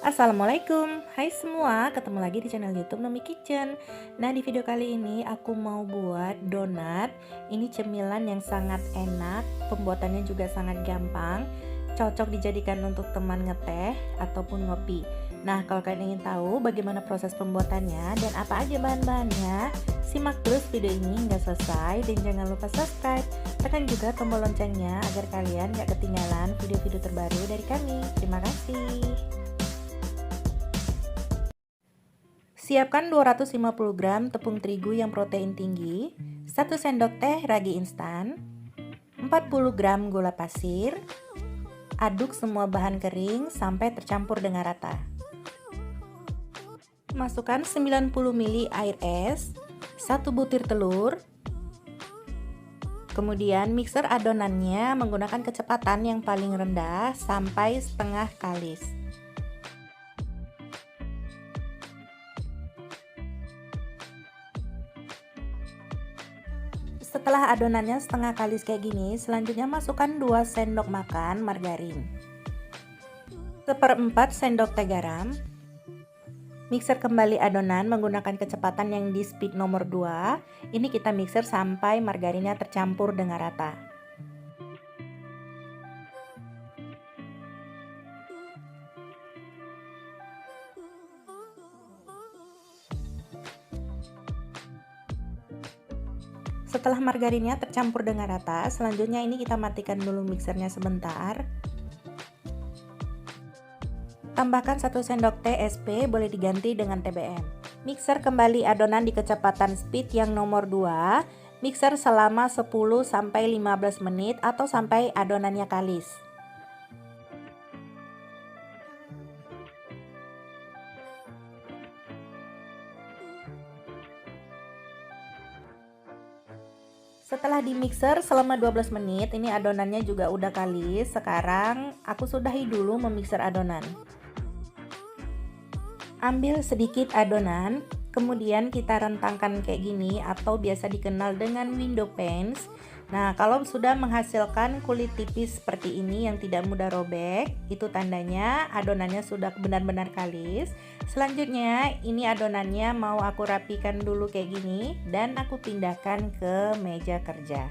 Assalamualaikum, hai semua, ketemu lagi di channel YouTube Nomi Kitchen. Nah, di video kali ini aku mau buat donat. Ini cemilan yang sangat enak, pembuatannya juga sangat gampang, cocok dijadikan untuk teman ngeteh ataupun ngopi. Nah, kalau kalian ingin tahu bagaimana proses pembuatannya dan apa aja bahan-bahannya, simak terus video ini hingga selesai dan jangan lupa subscribe. Tekan juga tombol loncengnya agar kalian gak ketinggalan video-video terbaru dari kami. Terima kasih. Siapkan 250 gram tepung terigu yang protein tinggi, 1 sendok teh ragi instan, 40 gram gula pasir. Aduk semua bahan kering sampai tercampur dengan rata. Masukkan 90 ml air es, 1 butir telur. Kemudian mixer adonannya menggunakan kecepatan yang paling rendah sampai setengah kalis. Setelah adonannya setengah kalis kayak gini, selanjutnya masukkan 2 sendok makan margarin, 1/4 sendok teh garam. Mixer kembali adonan menggunakan kecepatan yang di speed nomor 2. Ini kita mixer sampai margarinnya tercampur dengan rata. Setelah margarinnya tercampur dengan rata, selanjutnya ini kita matikan dulu mixernya sebentar. Tambahkan 1 sendok teh SP, boleh diganti dengan TBM. Mixer kembali adonan di kecepatan speed yang nomor 2. Mixer selama 10-15 menit atau sampai adonannya kalis. Setelah di mixer selama 12 menit, ini adonannya juga udah kalis. Sekarang aku sudahi dulu memixer adonan. Ambil sedikit adonan, kemudian kita rentangkan kayak gini atau biasa dikenal dengan window panes. Nah, kalau sudah menghasilkan kulit tipis seperti ini yang tidak mudah robek, itu tandanya adonannya sudah benar-benar kalis. Selanjutnya, ini adonannya mau aku rapikan dulu kayak gini dan aku pindahkan ke meja kerja.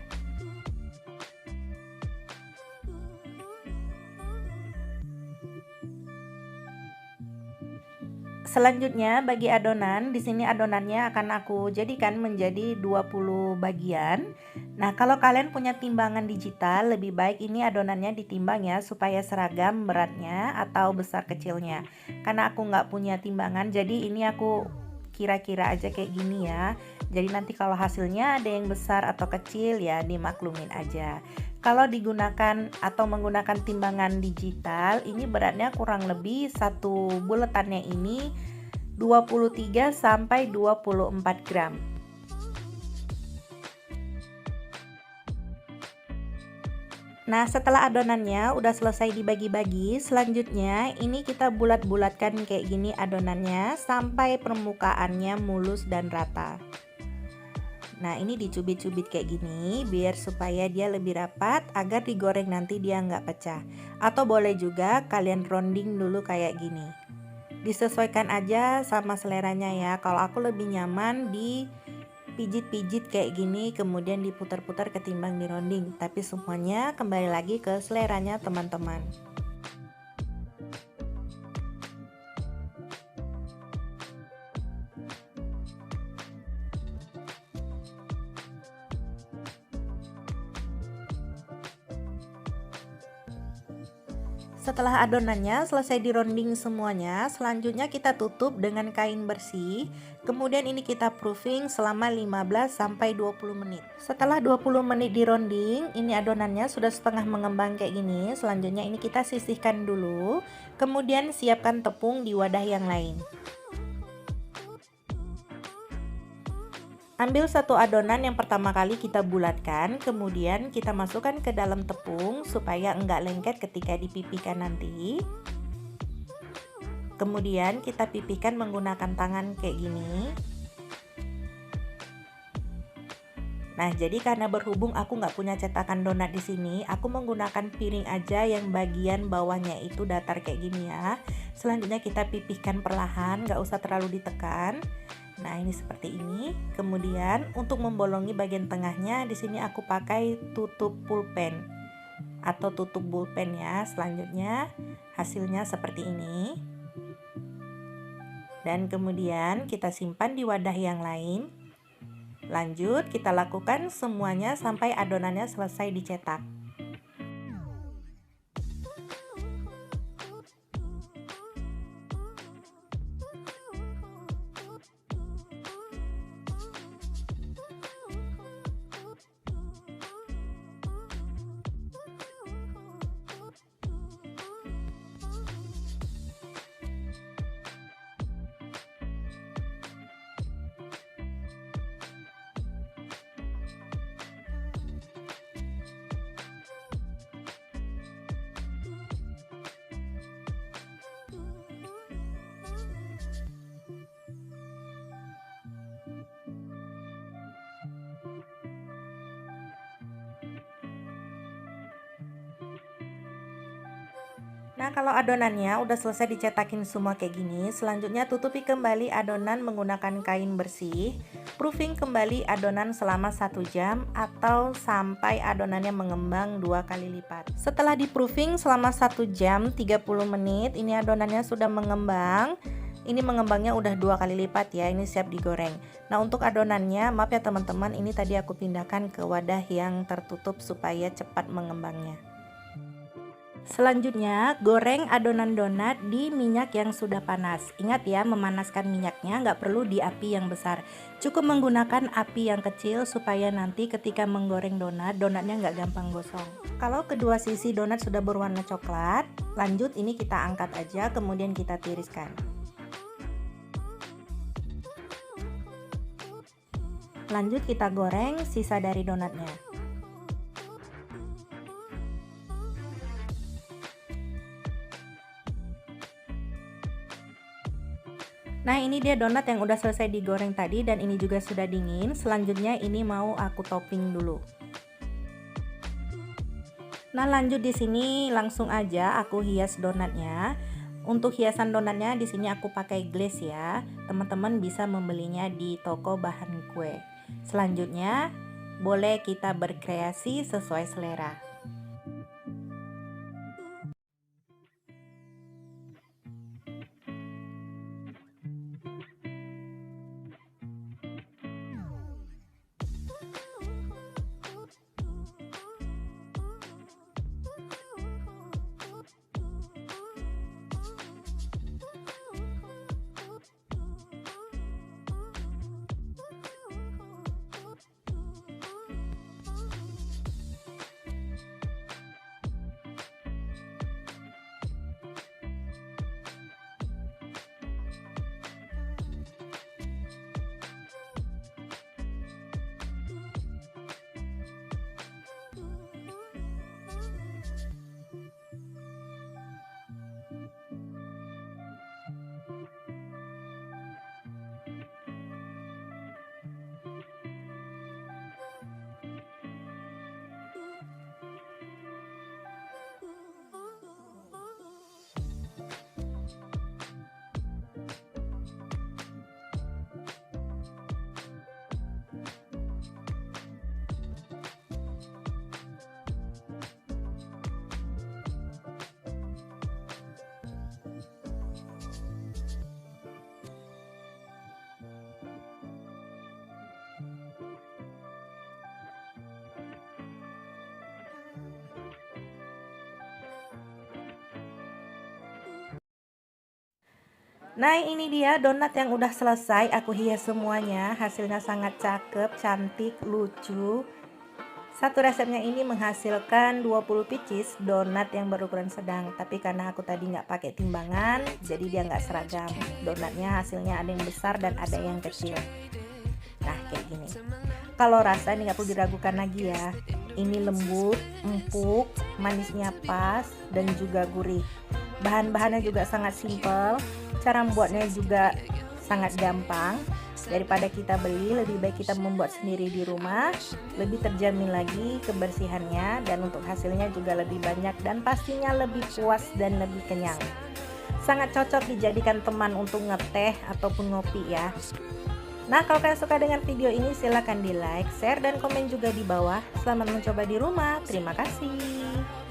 Selanjutnya bagi adonan, di sini adonannya akan aku jadikan menjadi 20 bagian. Nah, kalau kalian punya timbangan digital, lebih baik ini adonannya ditimbang ya supaya seragam beratnya atau besar kecilnya. Karena aku nggak punya timbangan, jadi ini aku kira-kira aja kayak gini ya. Jadi nanti kalau hasilnya ada yang besar atau kecil ya dimaklumin aja. Kalau digunakan atau menggunakan timbangan digital, ini beratnya kurang lebih satu buletannya ini 23 sampai 24 gram. Nah, setelah adonannya udah selesai dibagi-bagi, selanjutnya ini kita bulat-bulatkan kayak gini adonannya sampai permukaannya mulus dan rata. Nah, ini dicubit-cubit kayak gini biar supaya dia lebih rapat agar digoreng nanti dia nggak pecah. Atau boleh juga kalian rounding dulu kayak gini. Disesuaikan aja sama seleranya ya. Kalau aku lebih nyaman di pijit-pijit kayak gini kemudian diputar-putar ketimbang di rounding. Tapi semuanya kembali lagi ke seleranya teman-teman. Setelah adonannya selesai dironding semuanya, selanjutnya kita tutup dengan kain bersih. Kemudian ini kita proofing selama 15-20 menit. Setelah 20 menit dironding, ini adonannya sudah setengah mengembang kayak gini. Selanjutnya ini kita sisihkan dulu. Kemudian siapkan tepung di wadah yang lain. Ambil satu adonan yang pertama kali kita bulatkan, kemudian kita masukkan ke dalam tepung supaya enggak lengket ketika dipipihkan nanti. Kemudian kita pipihkan menggunakan tangan kayak gini. Nah, jadi karena berhubung aku nggak punya cetakan donat di sini, aku menggunakan piring aja yang bagian bawahnya itu datar kayak gini ya. Selanjutnya kita pipihkan perlahan, nggak usah terlalu ditekan. Nah, ini seperti ini. Kemudian untuk membolongi bagian tengahnya, di sini aku pakai tutup pulpen atau tutup bulpen ya. Selanjutnya hasilnya seperti ini. Dan kemudian kita simpan di wadah yang lain. Lanjut, kita lakukan semuanya sampai adonannya selesai dicetak. Nah, kalau adonannya udah selesai dicetakin semua kayak gini, selanjutnya tutupi kembali adonan menggunakan kain bersih. Proofing kembali adonan selama 1 jam atau sampai adonannya mengembang 2 kali lipat. Setelah di proofing selama 1 jam 30 menit, ini adonannya sudah mengembang. Ini mengembangnya udah 2 kali lipat ya, ini siap digoreng. Nah, untuk adonannya, maaf ya teman-teman, ini tadi aku pindahkan ke wadah yang tertutup supaya cepat mengembangnya. Selanjutnya, goreng adonan donat di minyak yang sudah panas. Ingat ya, memanaskan minyaknya nggak perlu di api yang besar. Cukup menggunakan api yang kecil supaya nanti ketika menggoreng donat, donatnya nggak gampang gosong. Kalau kedua sisi donat sudah berwarna coklat, lanjut ini kita angkat aja, kemudian kita tiriskan. Lanjut kita goreng sisa dari donatnya. Nah, ini dia donat yang udah selesai digoreng tadi dan ini juga sudah dingin. Selanjutnya ini mau aku topping dulu. Nah, lanjut di sini langsung aja aku hias donatnya. Untuk hiasan donatnya di sini aku pakai glaze ya. Teman-teman bisa membelinya di toko bahan kue. Selanjutnya boleh kita berkreasi sesuai selera. Nah, ini dia donat yang udah selesai aku hias semuanya. Hasilnya sangat cakep, cantik, lucu. Satu resepnya ini menghasilkan 20 pieces donat yang berukuran sedang. Tapi karena aku tadi nggak pakai timbangan, jadi dia nggak seragam. Donatnya hasilnya ada yang besar dan ada yang kecil. Nah, kayak gini. Kalau rasa ini nggak perlu diragukan lagi ya. Ini lembut, empuk, manisnya pas, dan juga gurih. Bahan-bahannya juga sangat simpel. Cara membuatnya juga sangat gampang. Daripada kita beli, lebih baik kita membuat sendiri di rumah. Lebih terjamin lagi kebersihannya, dan untuk hasilnya juga lebih banyak dan pastinya lebih puas dan lebih kenyang. Sangat cocok dijadikan teman untuk ngeteh ataupun ngopi ya. Nah, kalau kalian suka dengan video ini silahkan di like, share, dan komen juga di bawah. Selamat mencoba di rumah. Terima kasih.